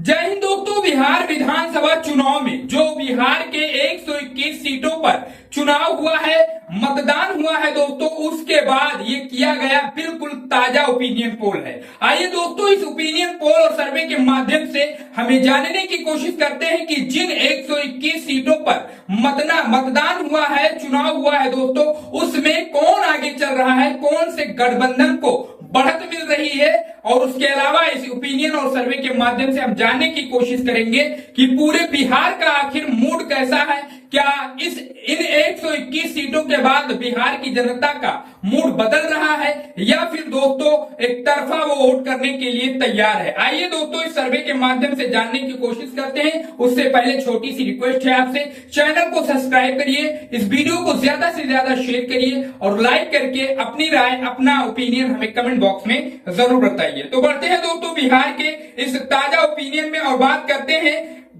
जय हिंद दोस्तों। बिहार विधानसभा चुनाव में जो बिहार के 121 सीटों पर चुनाव हुआ है, मतदान हुआ है दोस्तों, उसके बाद ये किया गया बिल्कुल ताजा ओपिनियन पोल है। आइए दोस्तों, इस ओपिनियन पोल और सर्वे के माध्यम से हमें जानने की कोशिश करते हैं कि जिन 121 सीटों पर मतदान हुआ है, चुनाव हुआ है दोस्तों, उसमें कौन आगे चल रहा है, कौन से गठबंधन को बढ़त मिल रही है, और उसके अलावा इस ओपिनियन और सर्वे के माध्यम से हम जानने की कोशिश करेंगे कि पूरे बिहार का आखिर मूड कैसा है। क्या इन 121 सीटों के बाद बिहार की जनता का मूड बदल रहा है या फिर दोस्तों एक तरफा वो वोट करने के लिए तैयार है। आइए दोस्तों, इस सर्वे के माध्यम से जानने की कोशिश करते हैं। उससे पहले छोटी सी रिक्वेस्ट है आपसे, चैनल को सब्सक्राइब करिए, इस वीडियो को ज्यादा से ज्यादा शेयर करिए और लाइक करके अपनी राय, अपना ओपिनियन हमें कमेंट बॉक्स में जरूर बताइए। तो बढ़ते हैं दोस्तों बिहार के इस ताजा ओपिनियन में और बात करते हैं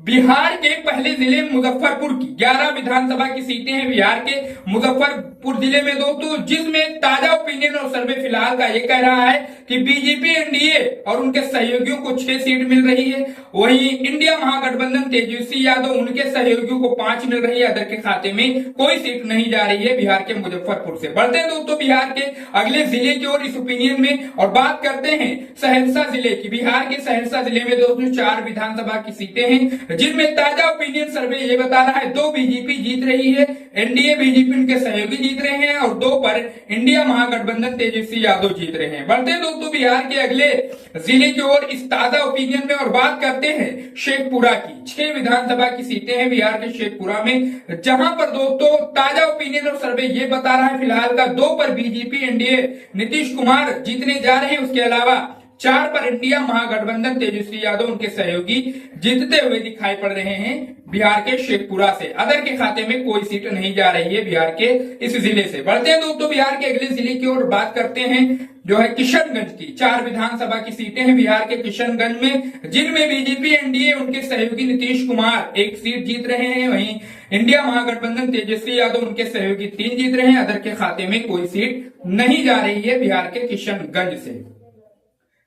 बिहार के पहले जिले मुजफ्फरपुर की। 11 विधानसभा की सीटें हैं बिहार के मुजफ्फरपुर जिले में दोस्तों, जिसमें ताजा ओपिनियन और सर्वे फिलहाल का ये कह रहा है कि बीजेपी एनडीए और उनके सहयोगियों को 6 सीट मिल रही है। वहीं इंडिया महागठबंधन तेजस्वी यादव, उनके सहयोगियों को 5 मिल रही है। अदर के खाते में कोई सीट नहीं जा रही है बिहार के मुजफ्फरपुर से। बढ़ते हैं दोस्तों बिहार के अगले जिले की ओर इस ओपिनियन में और बात करते हैं सहरसा जिले की। बिहार के सहरसा जिले में दोस्तों 4 विधानसभा की सीटें हैं, जिनमें ताजा ओपिनियन सर्वे ये बता रहा है 2 बीजेपी जीत रही है, एनडीए बीजेपी उनके सहयोगी जीत रहे हैं और 2 पर इंडिया महागठबंधन तेजस्वी यादव जीत रहे हैं। बढ़ते हैं दोस्तों बिहार के अगले जिले की ओर इस ताजा ओपिनियन में और बात करते हैं शेखपुरा की। 6 विधानसभा की सीटें हैं बिहार के शेखपुरा में, जहां पर दोस्तों ताजा ओपिनियन और सर्वे ये बता रहा है फिलहाल का 2 पर बीजेपी एनडीए नीतीश कुमार जीतने जा रहे हैं। उसके अलावा 4 पर इंडिया महागठबंधन तेजस्वी यादव उनके सहयोगी जीतते हुए दिखाई पड़ रहे हैं बिहार के शेखपुरा से। अदर के खाते में कोई सीट नहीं जा रही है बिहार के इस जिले से। बढ़ते हैं दोस्तों बिहार के अगले जिले की ओर बात करते हैं जो है किशनगंज की। 4 विधानसभा की सीटें हैं बिहार के किशनगंज में, जिनमें बीजेपी एनडीए उनके सहयोगी नीतीश कुमार 1 सीट जीत रहे हैं। वहीं इंडिया महागठबंधन तेजस्वी यादव उनके सहयोगी 3 जीत रहे हैं। अदर के खाते में कोई सीट नहीं जा रही है बिहार के किशनगंज से।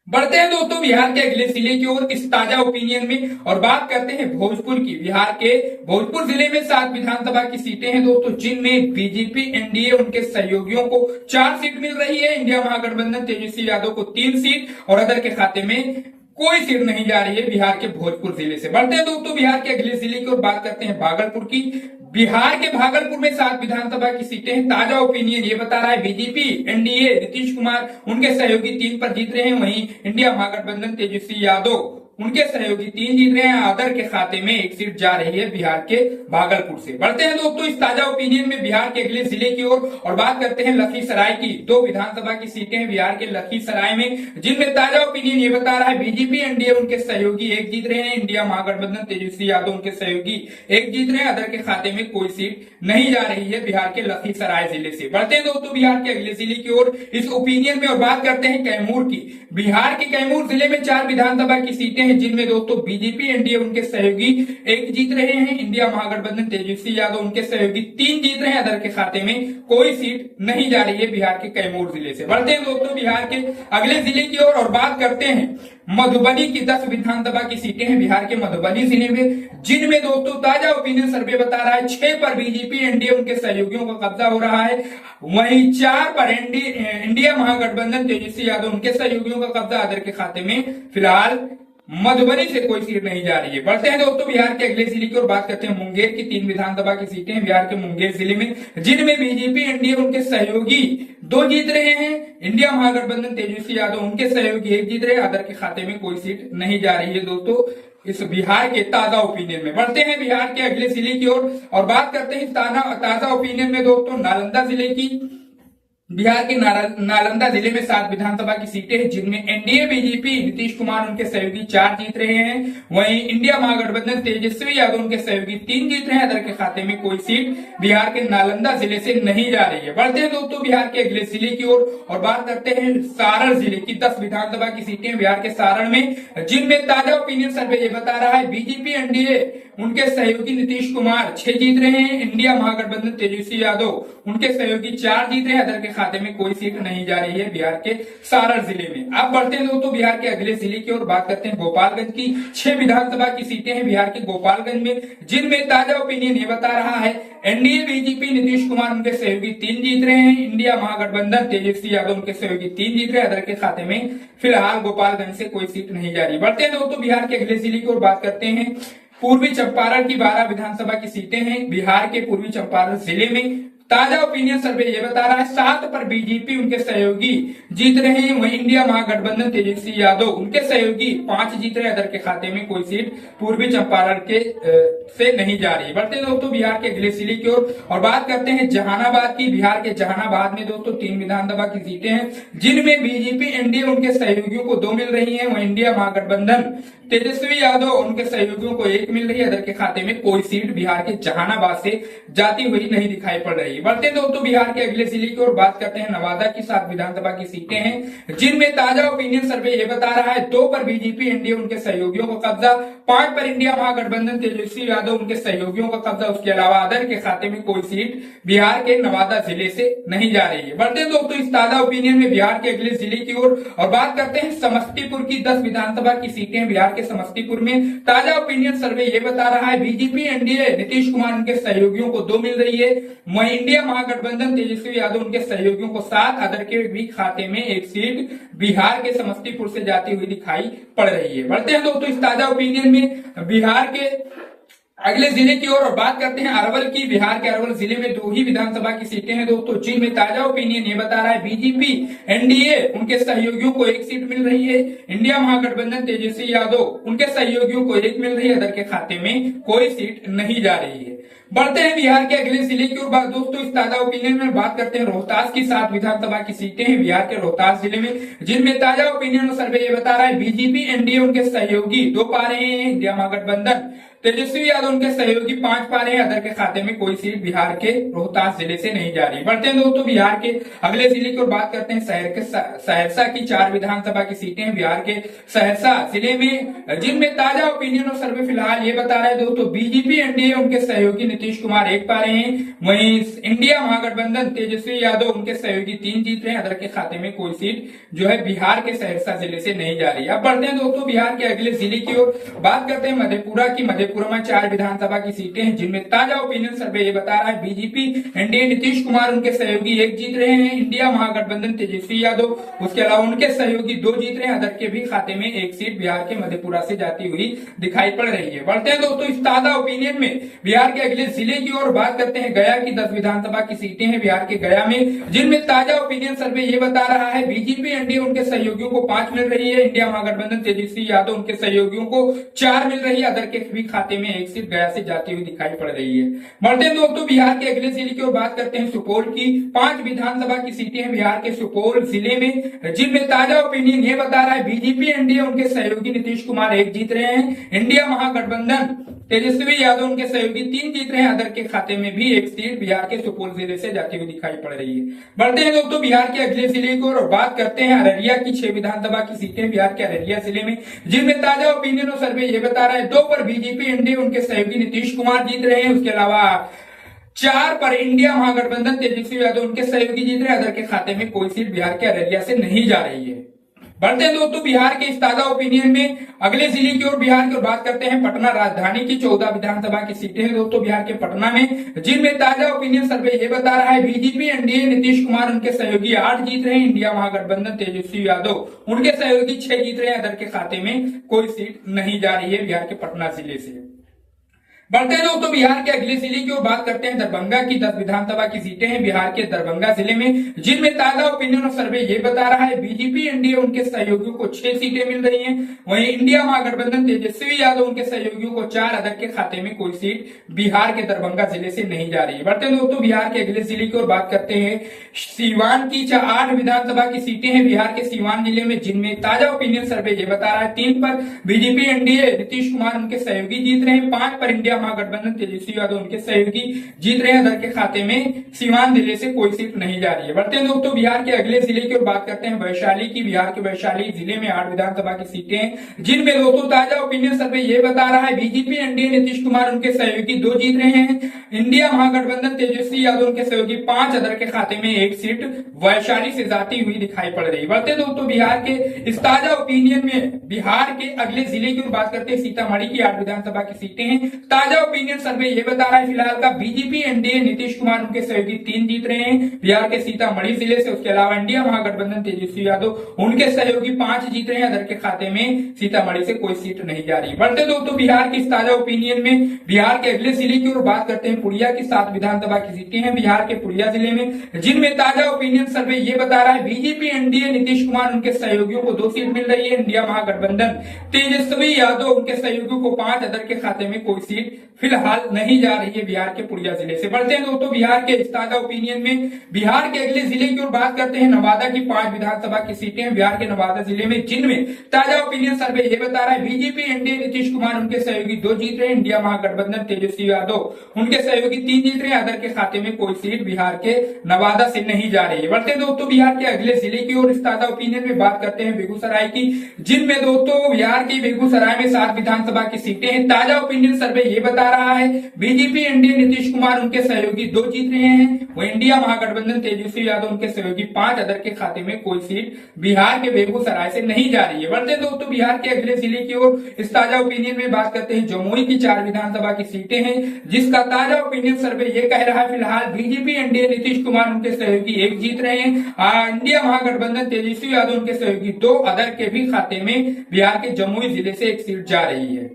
बढ़ते हैं दोस्तों बिहार के अगले जिले की ओर इस ताजा ओपिनियन में और बात करते हैं भोजपुर की। बिहार के भोजपुर जिले में 7 विधानसभा की सीटें हैं दोस्तों, जिनमें बीजेपी एनडीए उनके सहयोगियों को 4 सीट मिल रही है, इंडिया महागठबंधन तेजस्वी यादव को 3 सीट और अदर के खाते में कोई सीट नहीं जा रही है बिहार के भोजपुर जिले से। बढ़ते हैं दोस्तों बिहार के अगले जिले की ओर बात करते हैं भागलपुर की। बिहार के भागलपुर में 7 विधानसभा की सीटें हैं। ताजा ओपिनियन ये बता रहा है बीजेपी एनडीए नीतीश कुमार उनके सहयोगी 3 पर जीत रहे हैं। वहीं इंडिया महागठबंधन तेजस्वी यादव उनके सहयोगी 3 जीत रहे हैं। अदर के खाते में 1 सीट जा रही है बिहार के भागलपुर से। बढ़ते हैं दोस्तों इस ताजा ओपिनियन में बिहार के अगले जिले की ओर और बात करते हैं लखीसराय की। 2 विधानसभा की सीटें हैं बिहार के लखीसराय में, जिनमें ताजा ओपिनियन ये बता रहा है बीजेपी एनडीए उनके सहयोगी 1 जीत रहे हैं, इंडिया महागठबंधन तेजस्वी यादव उनके सहयोगी 1 जीत रहे हैं। अदर के खाते में कोई सीट नहीं जा रही है बिहार के लखीसराय जिले से। बढ़ते हैं दोस्तों बिहार के अगले जिले की ओर इस ओपिनियन में और बात करते हैं कैमूर की। बिहार के कैमूर जिले में 4 विधानसभा की सीटें हैं, जिनमें दोस्तों बीजेपी एनडीए उनके सहयोगी 1 जीत रहे हैं, इंडिया महागठबंधन तेजस्वी यादव उनके सहयोगी 3 जीत रहे हैं। अदर के खाते में कोई सीट नहीं जा रही है बिहार के कैमूर जिले से। बढ़ते हैं दोस्तों बिहार के अगले जिले की ओर और बात करते हैं मधुबनी की। 10 विधानसभा की सीटें हैं बिहार के मधुबनी जिले में, जिनमें दोस्तों ताजा ओपिनियन सर्वे बता रहा है 6 पर बीजेपी एनडीए उनके सहयोगियों का कब्जा हो रहा है। वहीं 4 पर इंडिया महागठबंधन तेजस्वी यादव उनके सहयोगियों का कब्जा। अदर के खाते में फिलहाल मधुबनी से कोई सीट नहीं जा रही है। बढ़ते हैं दोस्तों बिहार के अगले जिले की और बात करते हैं मुंगेर की। 3 विधानसभा की सीटें हैं बिहार के मुंगेर जिले में, जिनमें बीजेपी एनडीए उनके सहयोगी 2 जीत रहे हैं, इंडिया महागठबंधन तेजस्वी यादव उनके सहयोगी 1 जीत रहे हैं। अदर के खाते में कोई सीट नहीं जा रही है दोस्तों इस बिहार के ताजा ओपिनियन में। बढ़ते हैं बिहार के अगले जिले की ओर और बात करते हैं ताजा ओपिनियन में दोस्तों नालंदा जिले की। बिहार के नालंदा जिले में 7 विधानसभा की सीटें हैं, जिनमें एनडीए बीजेपी नीतीश कुमार उनके सहयोगी 4 जीत रहे हैं। वहीं इंडिया महागठबंधन तेजस्वी यादव उनके सहयोगी 3 जीत रहे हैं। अदर के खाते में कोई सीट बिहार के नालंदा जिले से नहीं जा रही है। बढ़ते हैं दोस्तों बिहार के अगले जिले की ओर और बात करते हैं सारण जिले की। 10 विधानसभा की सीटें बिहार के सारण में, जिनमें ताजा ओपिनियन सर्वे ये बता रहा है बीजेपी एनडीए उनके सहयोगी नीतीश कुमार 6 जीत रहे हैं। इंडिया महागठबंधन तेजस्वी यादव उनके सहयोगी 4 जीत रहे हैं। अदर के खाते में कोई सीट नहीं जा रही है बिहार के सारण जिले में। अब बढ़ते हैं दोस्तों बिहार के अगले जिले की ओर, बात करते हैं गोपालगंज की। 6 विधानसभा की सीटें हैं बिहार के गोपालगंज में, जिनमें ताजा ओपिनियन ये बता रहा है एनडीए बीजेपी नीतीश कुमार उनके सहयोगी 3 जीत रहे हैं। इंडिया महागठबंधन तेजस्वी यादव उनके सहयोगी 3 जीत रहे हैं। अदर के खाते में फिलहाल गोपालगंज से कोई सीट नहीं जा रही। बढ़ते हैं दोस्तों बिहार के अगले जिले की ओर, बात करते हैं पूर्वी चंपारण की 12 विधानसभा की सीटें हैं बिहार के पूर्वी चंपारण जिले में। ताजा ओपिनियन सर्वे ये बता रहा है 7 पर बीजेपी उनके सहयोगी जीत रहे हैं। वहीं इंडिया महागठबंधन तेजस्वी यादव उनके सहयोगी 5 जीत रहे हैं। अदर के खाते में कोई सीट पूर्वी चंपारण के से नहीं जा रही। बढ़ते हैं दोस्तों बिहार के अगले जिले की ओर और बात करते हैं जहानाबाद की। बिहार के जहानाबाद में दोस्तों 3 विधानसभा की सीटें हैं, जिनमें बीजेपी एनडीए उनके सहयोगियों को 2 मिल रही है। वहीं इंडिया महागठबंधन तेजस्वी यादव उनके सहयोगियों को 1 मिल रही है। अदर के खाते में कोई सीट बिहार के जहानाबाद से जाती हुई नहीं दिखाई पड़ रही है। बढ़ते दोस्तों बिहार के अगले जिले की ओर, बात करते हैं नवादा की 7 विधानसभा की सीटें हैं, जिनमें ताजा ओपिनियन सर्वे ये बता रहा है 2 पर बीजेपी एनडीए उनके सहयोगियों को कब्जा, 5 पर इंडिया महागठबंधन तेजस्वी यादव उनके सहयोगियों का कब्जा। उसके अलावा अदर के खाते में कोई सीट बिहार के नवादा जिले से नहीं जा रही है। बढ़ते दोस्तों इस ताजा ओपिनियन में बिहार के अगले जिले की ओर और बात करते हैं समस्तीपुर की 10 विधानसभा की सीटें बिहार के समस्तीपुर में। ताजा ओपिनियन सर्वे ये बता रहा है बीजेपी एनडीए नीतीश कुमार उनके सहयोगियों को 2 मिल रही है। वहीं इंडिया महागठबंधन तेजस्वी यादव उनके सहयोगियों को 7, अदर के भी खाते में 1 सीट बिहार के समस्तीपुर से जाती हुई दिखाई पड़ रही है। बढ़ते हैं दोस्तों इस ताजा ओपिनियन में बिहार के अगले जिले की ओर और बात करते हैं अरवल की। बिहार के अरवल जिले में 2 ही विधानसभा की सीटें हैं दोस्तों, जिनमें ताजा ओपिनियन ये बता रहा है बीजेपी एनडीए उनके सहयोगियों को 1 सीट मिल रही है। इंडिया महागठबंधन तेजस्वी यादव उनके सहयोगियों को 1 मिल रही है। अदर के खाते में कोई सीट नहीं जा रही है। बढ़ते हैं बिहार के अगले जिले की ओर दोस्तों इस ताजा ओपिनियन में बात करते हैं रोहतास की 7 विधानसभा की सीटें हैं बिहार के रोहतास जिले में, जिनमें ताजा ओपिनियन सर्वे ये बता रहा है बीजेपी एनडीए उनके सहयोगी 2 पा रहे हैं। इंडिया महागठबंधन तेजस्वी यादव उनके सहयोगी 5 पा रहे हैं। अदर के खाते में कोई सीट बिहार के रोहतास जिले से नहीं जा रही। बढ़ते हैं दोस्तों बिहार के अगले जिले की ओर, बात करते हैं सहरसा की 4 विधानसभा की सीटें हैं बिहार के सहरसा जिले में, जिनमें ताजा ओपिनियन और सर्वे फिलहाल ये बता रहा है दोस्तों बीजेपी एनडीए उनके सहयोगी नीतीश कुमार 1 पा रहे हैं। वहीं इंडिया महागठबंधन तेजस्वी यादव उनके सहयोगी 3 जीत रहे हैं। अदर के खाते में कोई सीट जो है बिहार के सहरसा जिले से नहीं जा रही। अब बढ़ते हैं दोस्तों बिहार के अगले जिले की ओर, बात करते हैं मधेपुरा की। मधेपुरा में 4 विधानसभा की सीटें हैं, जिनमें ताजा ओपिनियन सर्वे ये बता रहा है बीजेपी एनडीए नीतीश कुमार उनके सहयोगी 1 जीत रहे हैं। इंडिया महागठबंधन तेजस्वी यादव उसके अलावा उनके सहयोगी 2 जीत रहे हैं। अदर के भी खाते में 1 सीट बिहार के मधेपुरा से जाती हुई दिखाई पड़ रही है। बढ़ते हैं दोस्तों इस ताजा ओपिनियन में बिहार के अगले जिले की ओर, बात करते हैं गया की 10 विधानसभा की सीटें हैं बिहार के गया में, जिनमें ताजा ओपिनियन सर्वे ये बता रहा है बीजेपी एनडीए उनके सहयोगियों को 5 मिल रही है। इंडिया महागठबंधन तेजस्वी यादव उनके सहयोगियों को 4 मिल रही है। अदर के भी खाते में 1 सीट गया से जाती हुई दिखाई पड़ रही है। बढ़ते हैं दोस्तों बिहार के अगले जिले की ओर, बात करते हैं सुपौल की 5 विधानसभा की सीटें हैं बिहार के सुपौल जिले में, जिनमें ताजा ओपिनियन ये बता रहा है बीजेपी एनडीए उनके सहयोगी नीतीश कुमार 1 जीत रहे हैं। इंडिया महागठबंधन तेजस्वी यादव उनके सहयोगी 3 जीत रहे हैं। अदर के खाते में भी 1 सीट बिहार के सुपौल जिले से जाती हुई दिखाई पड़ रही है। बढ़ते हैं दोस्तों बिहार के अगले जिले की ओर और बात करते हैं अररिया की 6 विधानसभा की सीटें बिहार के अररिया जिले में, जिनमें ताजा ओपिनियन और सर्वे ये बता रहा है 2 पर बीजेपी एनडीए उनके सहयोगी नीतीश कुमार जीत रहे हैं। उसके अलावा 4 पर इंडिया महागठबंधन तेजस्वी यादव उनके सहयोगी जीत रहे हैं। अदर के खाते में कोई सीट बिहार के अररिया से नहीं जा रही है। बढ़ते हैं दोस्तों बिहार के इस ताजा ओपिनियन में अगले जिले की ओर, बिहार की ओर बात करते हैं पटना राजधानी की 14 विधानसभा की सीटें हैं दोस्तों बिहार के पटना में, जिनमें ताजा ओपिनियन सर्वे ये बता रहा है बीजेपी एनडीए नीतीश कुमार उनके सहयोगी 8 जीत रहे हैं। इंडिया महागठबंधन तेजस्वी यादव उनके सहयोगी 6 जीत रहे हैं। अदर के खाते में कोई सीट नहीं जा रही है बिहार के पटना जिले से। बढ़ते हैं दोस्तों बिहार के अगले जिले की ओर, बात करते हैं दरभंगा की 10 विधानसभा की सीटें हैं बिहार के दरभंगा जिले में, जिनमें ताजा ओपिनियन और सर्वे ये बता रहा है बीजेपी एनडीए उनके सहयोगियों को 6 सीटें मिल रही हैं। वहीं इंडिया महागठबंधन तेजस्वी यादव उनके सहयोगियों को 4, अदर के खाते में कोई सीट बिहार के दरभंगा जिले से नहीं जा रही है। बढ़ते हैं दोस्तों बिहार के अगले जिले की ओर, बात करते हैं सीवान की 8 विधानसभा की सीटें हैं बिहार के सीवान जिले में, जिनमें ताजा ओपिनियन सर्वे ये बता रहा है 3 पर बीजेपी एनडीए नीतीश कुमार उनके सहयोगी जीत रहे हैं। 5 पर इंडिया महागठबंधन तेजस्वी यादव उनके सहयोगी जीत रहे हैं। अदर के खाते में सीवान जिले से कोई सीट नहीं जा रही है। बढ़ते हैं दोस्तों बिहार के अगले जिले की ओर बात करते हैं वैशाली की। बिहार के वैशाली जिले में 8 विधानसभा की सीटें हैं, जिनमें दोस्तों ताजा ओपिनियन सर्वे ये बता रहा है बीजेपी एनडीए नीतीश कुमार उनके सहयोगी 2 जीत रहे हैं। इंडिया महागठबंधन तेजस्वी यादव उनके सहयोगी 5, अदर के खाते में 1 सीट वैशाली से जाती हुई दिखाई पड़ रही है। बढ़ते दोस्तों बिहार के इस ताजा ओपिनियन में बिहार के अगले जिले की बात करते हैं सीतामढ़ी की 8 विधानसभा की सीटें हैं। ताजा ओपिनियन सर्वे ये बता रहा है फिलहाल का बीजेपी एनडीए नीतीश कुमार उनके सहयोगी 3 जीत रहे हैं बिहार के सीतामढ़ी जिले से। उसके अलावा इंडिया महागठबंधन तेजस्वी यादव उनके सहयोगी 5 जीत रहे हैं। अदर के खाते में सीतामढ़ी से कोई सीट नहीं जा रही। बढ़ते दोस्तों बिहार की इस ताजा ओपिनियन में बिहार के अगले जिले की ओर बात करते हैं पुरिया की 7 विधानसभा की सीटें हैं बिहार के पुरिया जिले में, जिनमें ताजा ओपिनियन सर्वे ये बता रहा है बीजेपी एनडीए नीतीश कुमार उनके सहयोगियों को 2 सीट मिल रही है। इंडिया महागठबंधन तेजस्वी यादव उनके सहयोगियों को 5, अदर के खाते में कोई सीट फिलहाल नहीं जा रही है बिहार के पुरिया जिले से। बढ़ते हैं दोस्तों बिहार के इस ताजा ओपिनियन में बिहार के अगले जिले की ओर बात करते हैं नवादा की 5 विधानसभा की सीटें हैं बिहार के नवादा जिले में, जिनमें ताजा ओपिनियन सर्वे ये बता रहा है बीजेपी एनडीए नीतीश कुमार उनके सहयोगी 2 जीत रहे हैं। इंडिया महागठबंधन तेजस्वी यादव उनके सहयोगी 3 जीत रहे हैं। अदर के खाते में कोई सीट बिहार के नवादा से नहीं जा रही है। बढ़ते दोस्तों बिहार के अगले जिले की ओर इस ताजा ओपिनियन में बात करते हैं बेगूसराय की, जिनमें दोस्तों बिहार के बेगूसराय में 7 विधानसभा की सीटें हैं। ताजा ओपिनियन सर्वे ये बता रहा है बीजेपी एनडीए नीतीश कुमार उनके सहयोगी 2 जीत रहे हैं। वो इंडिया महागठबंधन तेजस्वी यादव उनके सहयोगी 5, अदर के खाते में कोई सीट बिहार के बेगूसराय से नहीं जा रही है। बढ़ते दोस्तों बिहार के अगले जिले की ओर इस ताजा ओपिनियन में बात करते हैं जमुई की 4 विधानसभा की सीटें हैं, जिसका ताजा ओपिनियन सर्वे ये कह रहा है फिलहाल बीजेपी एनडीए नीतीश कुमार उनके सहयोगी 1 जीत रहे हैं। इंडिया महागठबंधन तेजस्वी यादव उनके सहयोगी 2, अदर के भी खाते में बिहार के जमुई जिले से 1 सीट जा रही है।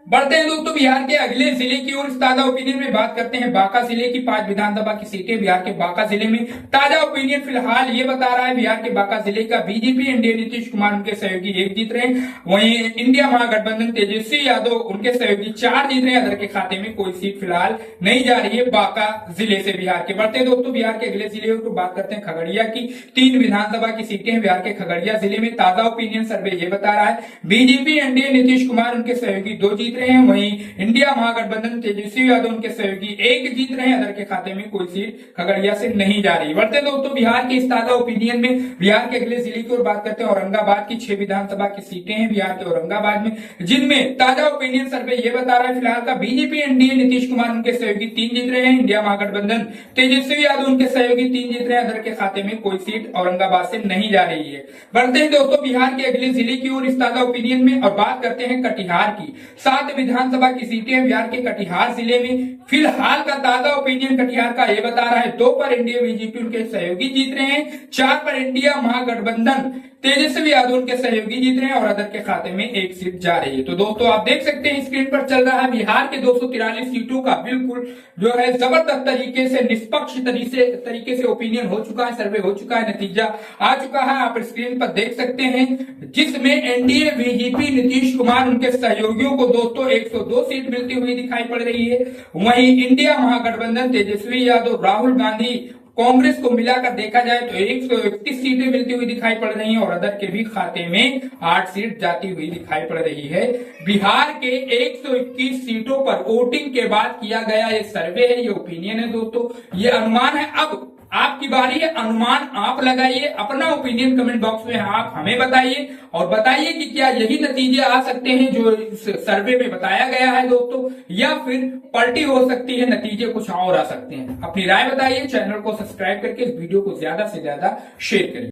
बढ़ते हैं दोस्तों बिहार के अगले जिले की ओर ताजा ओपिनियन में बात करते हैं बांका जिले की 5 विधानसभा की सीटें बिहार के बांका जिले में। ताजा ओपिनियन फिलहाल ये बता रहा है बिहार के बांका जिले का बीजेपी एनडीए नीतीश कुमार उनके सहयोगी 1 जीत रहे हैं। वहीं इंडिया महागठबंधन तेजस्वी यादव उनके सहयोगी 4 जीत रहे हैं। अदर के खाते में कोई सीट फिलहाल नहीं जा रही है बांका जिले से बिहार के। बढ़ते दोस्तों बिहार के अगले जिले को बात करते हैं खगड़िया की 3 विधानसभा की सीटें हैं बिहार के खगड़िया जिले में। ताजा ओपिनियन सर्वे ये बता रहा है बीजेपी एनडीए नीतीश कुमार उनके सहयोगी 2 जीत रहे हैं। वहीं इंडिया महागठबंधन तेजस्वी यादव उनके सहयोगी 1 जीत रहे हैं। अदर के खाते में कोई सीट खगड़िया से नहीं जा रही। बढ़ते दोस्तों बिहार के इस ताजा ओपिनियन में बिहार के अगले जिले की ओर बात करते हैं औरंगाबाद की 6 विधानसभा की सीटें हैं बिहार के औरंगाबाद में, जिनमें ताजा ओपिनियन सर्वे ये बता रहा है फिलहाल का बीजेपी एनडीए नीतीश कुमार उनके सहयोगी 3 जीत रहे हैं। इंडिया महागठबंधन तेजस्वी यादव उनके सहयोगी 3 जीत रहे हैं। अदर के खाते में कोई सीट औरंगाबाद से नहीं जा रही है। बढ़ते हैं दोस्तों बिहार के अगले जिले की ओर इस ताजा ओपिनियन में और बात करते हैं कटिहार की 7 विधानसभा की सीटें बिहार के कटिहार जिले में। फिलहाल का ताजा ओपिनियन कटिहार का ये बता रहा है 2 पर एनडीए बीजेपी उनके सहयोगी जीत रहे हैं, 4 पर इंडिया महागठबंधन तेजस्वी यादव उनके सहयोगी जीत रहे हैं और अदर के खाते में 1 सीट जा रही है। तो दोस्तों आप देख सकते हैं स्क्रीन पर चल रहा है बिहार के 243 सीटों का बिल्कुल जो है जबरदस्त तरीके से निष्पक्ष तरीके से ओपिनियन हो चुका है, सर्वे हो चुका है, नतीजा आ चुका है। आप स्क्रीन पर देख सकते हैं जिसमें एनडीए बीजेपी नीतीश कुमार उनके सहयोगियों को दोस्तों 102 सीट मिलती हुई दिखाई पड़ रही है। वहीं इंडिया महागठबंधन तेजस्वी यादव राहुल गांधी कांग्रेस को मिलाकर देखा जाए तो 131 सीटें मिलती हुई दिखाई पड़ रही हैं और अदर के भी खाते में 8 सीट जाती हुई दिखाई पड़ रही है। बिहार के 121 सीटों पर वोटिंग के बाद किया गया ये सर्वे है, ये ओपिनियन है दोस्तों, ये अनुमान है। अब आपकी बारी है, अनुमान आप लगाइए, अपना ओपिनियन कमेंट बॉक्स में आप हमें बताइए और बताइए कि क्या यही नतीजे आ सकते हैं जो इस सर्वे में बताया गया है दोस्तों, या फिर पलटी हो सकती है, नतीजे कुछ और आ सकते हैं। अपनी राय बताइए, चैनल को सब्सक्राइब करके इस वीडियो को ज्यादा से ज्यादा शेयर करिए।